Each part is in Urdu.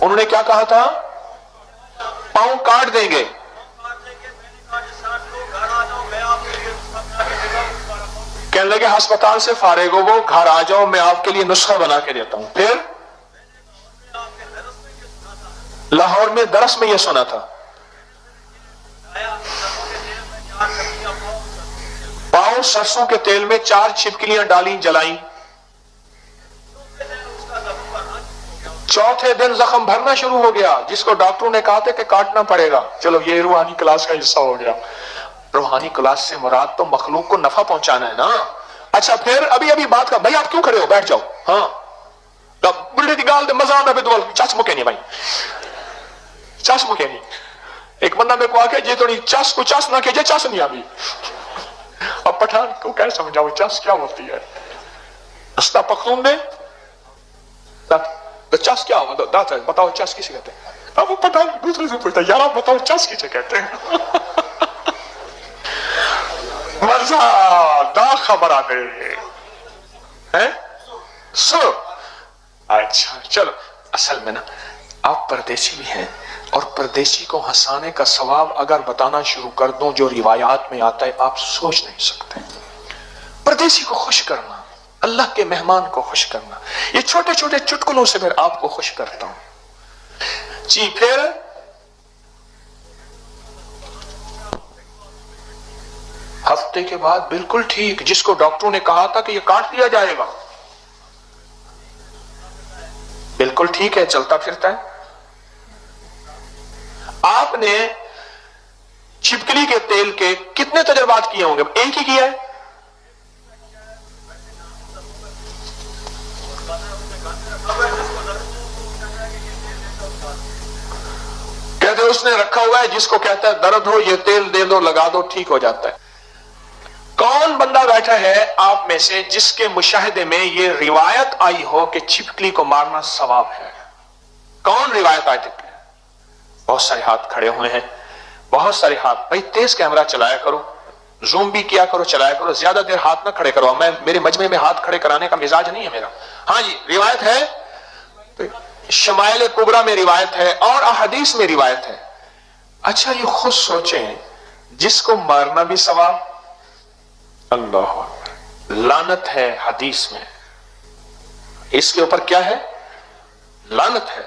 انہوں نے کیا کہا تھا؟ پاؤں کاٹ دیں گے. کہنے لگے ہسپتال سے فارغ ہو وہ گھر آ جاؤ میں آپ کے لیے نسخہ بنا کے دیتا ہوں. پھر لاہور میں درس میں یہ سنا تھا. پاؤں سرسوں کے تیل میں 4 چھپکلیاں ڈالیں جلائیں. چوتھے دن زخم بھرنا شروع ہو گیا جس کو ڈاکٹروں نے کہا تھا کہ کاٹنا پڑے گا. چلو یہ روحانی کلاس کا حصہ ہو گیا. روحانی کلاس سے مراد تو مخلوق کو نفع پہنچانا ہے نا. اچھا پھر ابھی بات کا بھائی آپ کیوں کھڑے ہو؟ بیٹھ جاؤ. ہاں بڑھے دی گال دے مزہ میں بدول چس مکے نہیں بھائی چس مکے نہیں. ایک بندہ میں کو آ کے جی تھوڑی چس کو چس نہ کہ جے چس نہیں آبھی. اب پٹھان کو کیا سمجھاؤ چس کیا ہوتی ہے؟ رستہ پختون دے تو چس کیا ہو داتا ہے بتاؤ چس کسے کہتے ہیں؟ اب وہ پٹھان دوسرے سے پوچھتا ہے یار آپ بتاؤ چس کسے کہتے ہیں؟ مزہ دا خبر آنے ہیں سو. اچھا چلو اصل میں نا آپ پردیسی بھی ہیں اور پردیسی کو ہنسانے کا ثواب اگر بتانا شروع کر دوں جو روایات میں آتا ہے آپ سوچ نہیں سکتے. پردیسی کو خوش کرنا، اللہ کے مہمان کو خوش کرنا، یہ چھوٹے چھوٹے چٹکلوں سے میں آپ کو خوش کرتا ہوں. جی پھر ہفتے کے بعد بالکل ٹھیک جس کو ڈاکٹروں نے کہا تھا کہ یہ کاٹ دیا جائے گا بالکل ٹھیک ہے چلتا پھرتا ہے. آپ نے چھپکلی کے تیل کے کتنے تجربات کیے ہوں گے؟ ایک ہی کیا ہے. کہتے اس نے رکھا ہوا ہے جس کو کہتا ہے درد ہو یہ تیل دے دو لگا دو ٹھیک ہو جاتا ہے. کون بندہ بیٹھا ہے آپ میں سے جس کے مشاہدے میں یہ روایت آئی ہو کہ چھپکلی کو مارنا ثواب ہے؟ کون روایت آئی تھی؟ بہت سارے ہاتھ کھڑے ہوئے ہیں، بہت سارے ہاتھ. بھائی تیز کیمرہ چلایا کرو، زوم بھی کیا کرو، چلایا کرو، زیادہ دیر ہاتھ نہ کھڑے کرو. میرے مجمع میں ہاتھ کھڑے کرانے کا مزاج نہیں ہے میرا. ہاں جی روایت ہے، شمائل کبریٰ میں روایت ہے اور احادیث میں روایت ہے. اچھا یہ خود سوچیں جس کو مارنا بھی ثواب، اللہ لعنت ہے حدیث میں اس کے اوپر کیا ہے؟ لعنت ہے.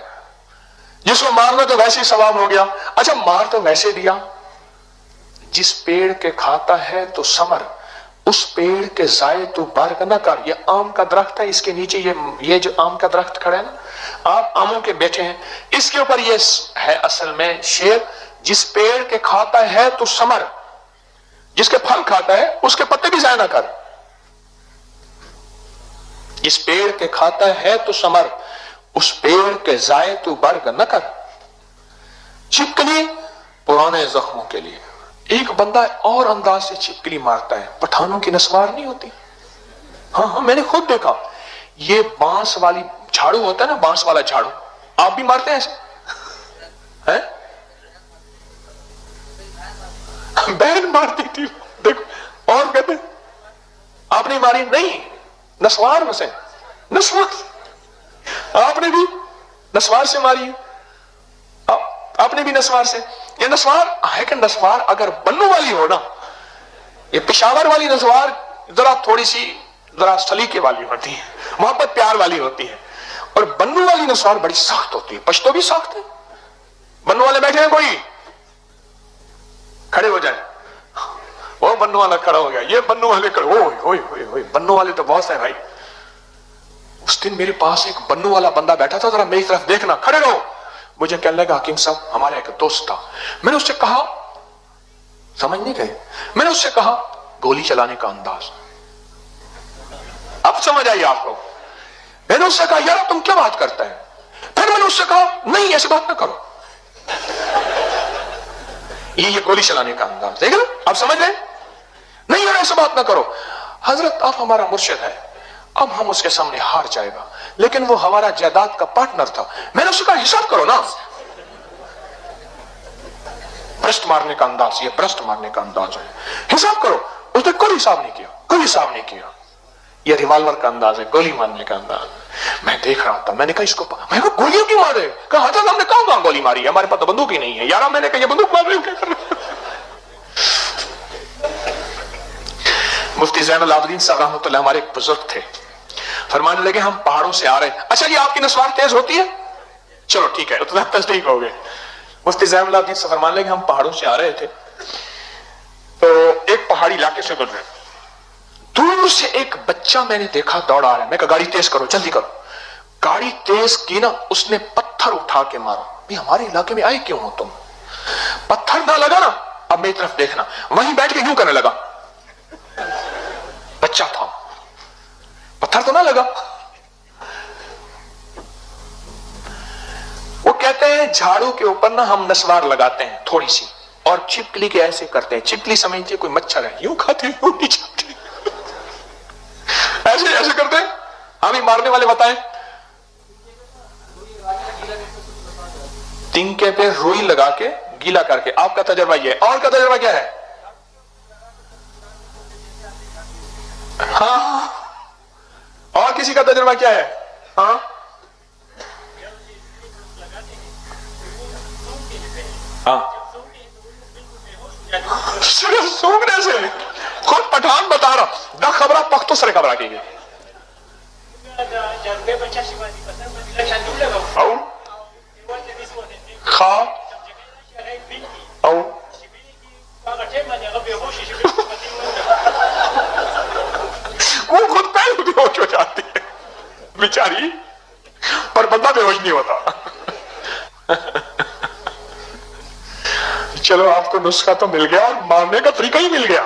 جس کو مارنا تو ویسے ہی ثواب ہو گیا. اچھا مار تو ویسے دیا، جس پیڑ کے کھاتا ہے تو ثمر اس پیڑ کے ضائع تو برگ نہ کر. یہ آم کا درخت ہے، اس کے نیچے یہ جو آم کا درخت کھڑا ہے نا، آپ آموں کے بیٹھے ہیں، اس کے اوپر یہ ہے اصل میں شعر، جس پیڑ کے کھاتا ہے تو ثمر، جس کے پھل کھاتا ہے اس کے پتے بھی ضائع نہ کر. جس پیڑ کے کھاتا ہے تو ثمر اس پیڑ کے ضائع تو برگ نہ کر. چھپکلی پرانے زخموں کے لیے. ایک بندہ اور انداز سے چھپکلی مارتا ہے، پٹھانوں کی نسوار نہیں ہوتی. ہاں میں نے خود دیکھا. یہ بانس والی جھاڑو ہوتا ہے نا، بانس والا جھاڑو، آپ بھی مارتے ہیں ایسے؟ بہن مارتی تھی دیکھو. اور کہتے آپ نے ماری؟ نہیں، نسوار میں سے. نسوار آپ نے بھی نسوار سے ماری ہے، آپ نے بھی نسوار سے. یہ نسوار ہے کہ نسوار اگر بنو والی ہو نا، یہ پشاور والی نسوار ذرا تھوڑی سی ذرا سلیقے والی ہوتی ہے، محبت پیار والی ہوتی ہے، اور بنو والی نسوار بڑی سخت ہوتی ہے. پشتو بھی سخت ہے. بنو والے بیٹھے ہیں کوئی؟ کھڑے ہو جائیں. وہ بنو والا کھڑا ہو گیا، یہ بنو والے کھڑے. اوئے بنو والے تو بہت ہیں بھائی. اس دن میرے پاس ایک بنو والا بندہ بیٹھا تھا، ذرا میری طرف دیکھنا، کھڑے رہو. مجھے کہنے لگا حکیم صاحب ہمارا ایک دوست تھا. میں نے اس سے کہا، سمجھ نہیں گئے، میں نے اس سے کہا گولی چلانے کا انداز اب سمجھ آئی آپ کو. میں نے اس سے کہا یار تم کیا بات کرتا ہے؟ پھر میں نے اس سے کہا نہیں ایسی بات نہ کرو، یہ گولی چلانے کا انداز دیکھ لو. آپ سمجھ گئے؟ نہیں یار ایسی بات نہ کرو. حضرت آپ ہمارا مرشد ہے، اب ہم اس کے سامنے ہار جائے گا، لیکن وہ ہمارا جائیداد کا پارٹنر تھا. میں نے اس سے کہا حساب کرو نا. برسٹ مارنے کا انداز، یہ برسٹ مارنے کا انداز ہے، حساب کرو. اس نے کوئی حساب نہیں کیا، کوئی حساب نہیں کیا. یہ ریوالور کا انداز ہے، گولی مارنے کا انداز. میں دیکھ رہا تھا, میں نے کہا اس کو میں نے کہا گولیاں کیوں مارے؟ کہا حضرت ہم نے کہاں گولی ماری ہے, ہمارے پاس تو بندوق ہی نہیں ہے. یار میں نے کہا یہ بندوق مار رہے ہو کیا کر رہے؟ مفتی زین العابدین صاحب رحمۃ اللہ ہمارے ایک بزرگ تھے, فرمانے لگے ہم پہاڑوں سے آ رہے ہیں. اچھا جی آپ کی نسوار تیز ہوتی ہے؟ چلو ٹھیک ہے, اتنا تصدیق ہو گئے. مفتی زین العابدین صاحب فرمانے لگے ہم پہاڑوں سے آ رہے تھے تو ایک پہاڑی علاقے سے گزرے, دور سے ایک بچہ میں نے دیکھا دوڑ آ رہا ہے. میں کہا گاڑی تیز کرو, جلدی کرو. گاڑی تیز کی نا, اس نے پتھر اٹھا کے مارا. بھی ہمارے علاقے میں آئے کیوں ہو تم؟ پتھر نہ لگا نا, اب میری طرف دیکھنا, وہیں بیٹھ کے یوں کرنے لگا. بچہ تھا, پتھر تو نہ لگا. وہ کہتے ہیں جھاڑو کے اوپر نا ہم نسوار لگاتے ہیں تھوڑی سی, اور چپکلی کے ایسے کرتے ہیں. چپکلی سمجھتے کوئی مچھر ہے, یوں کھاتے ہیں یوں نہیں جاتے, ایسے ایسے کرتے ہیں. ہمیں مارنے والے بتائیں, تنکے پہ روئی لگا کے گیلا کر کے. آپ کا تجربہ یہ ہے, اور کا تجربہ کیا ہے؟ ہاں, اور کسی کا تجربہ کیا ہے؟ ہاں ہاں, صرف سونگنے سے. خود پٹھان بتا رہا, دا خبرہ پختو سرے خبرہ کی گئی. او خواہ او وہ خود پہلے بے ہوش ہو جاتی ہے بیچاری, پر بندہ بے ہوش نہیں ہوتا. چلو آپ کو نسخہ تو مل گیا, اور مارنے کا طریقہ ہی مل گیا.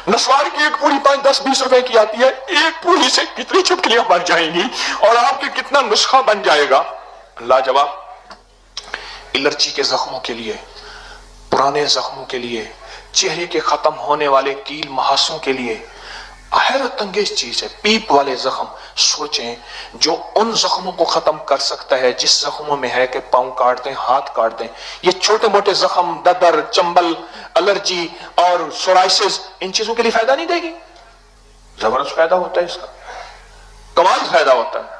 نسوار کی ایک پوری 5 10 20 روپے کی آتی ہے, ایک پوری سے کتنی چپکلیاں بن جائیں گی, اور آپ کے کتنا نسخہ بن جائے گا. لاجواب. الرجی کے زخموں کے لیے, پرانے زخموں کے لیے, چہرے کے ختم ہونے والے کیل محاسوں کے لیے حیرت انگیز چیز ہے پیپ والے زخم. سوچیں جو ان زخموں کو ختم کر سکتا ہے جس زخموں میں ہے کہ پاؤں کاٹ دیں, ہاتھ کاٹ دیں. یہ چھوٹے موٹے زخم, ددر, چمبل, الرجی اور سورائسس, ان چیزوں کے لیے فائدہ نہیں دے گی؟ زبردست فائدہ ہوتا ہے اس کا, کمال فائدہ ہوتا ہے.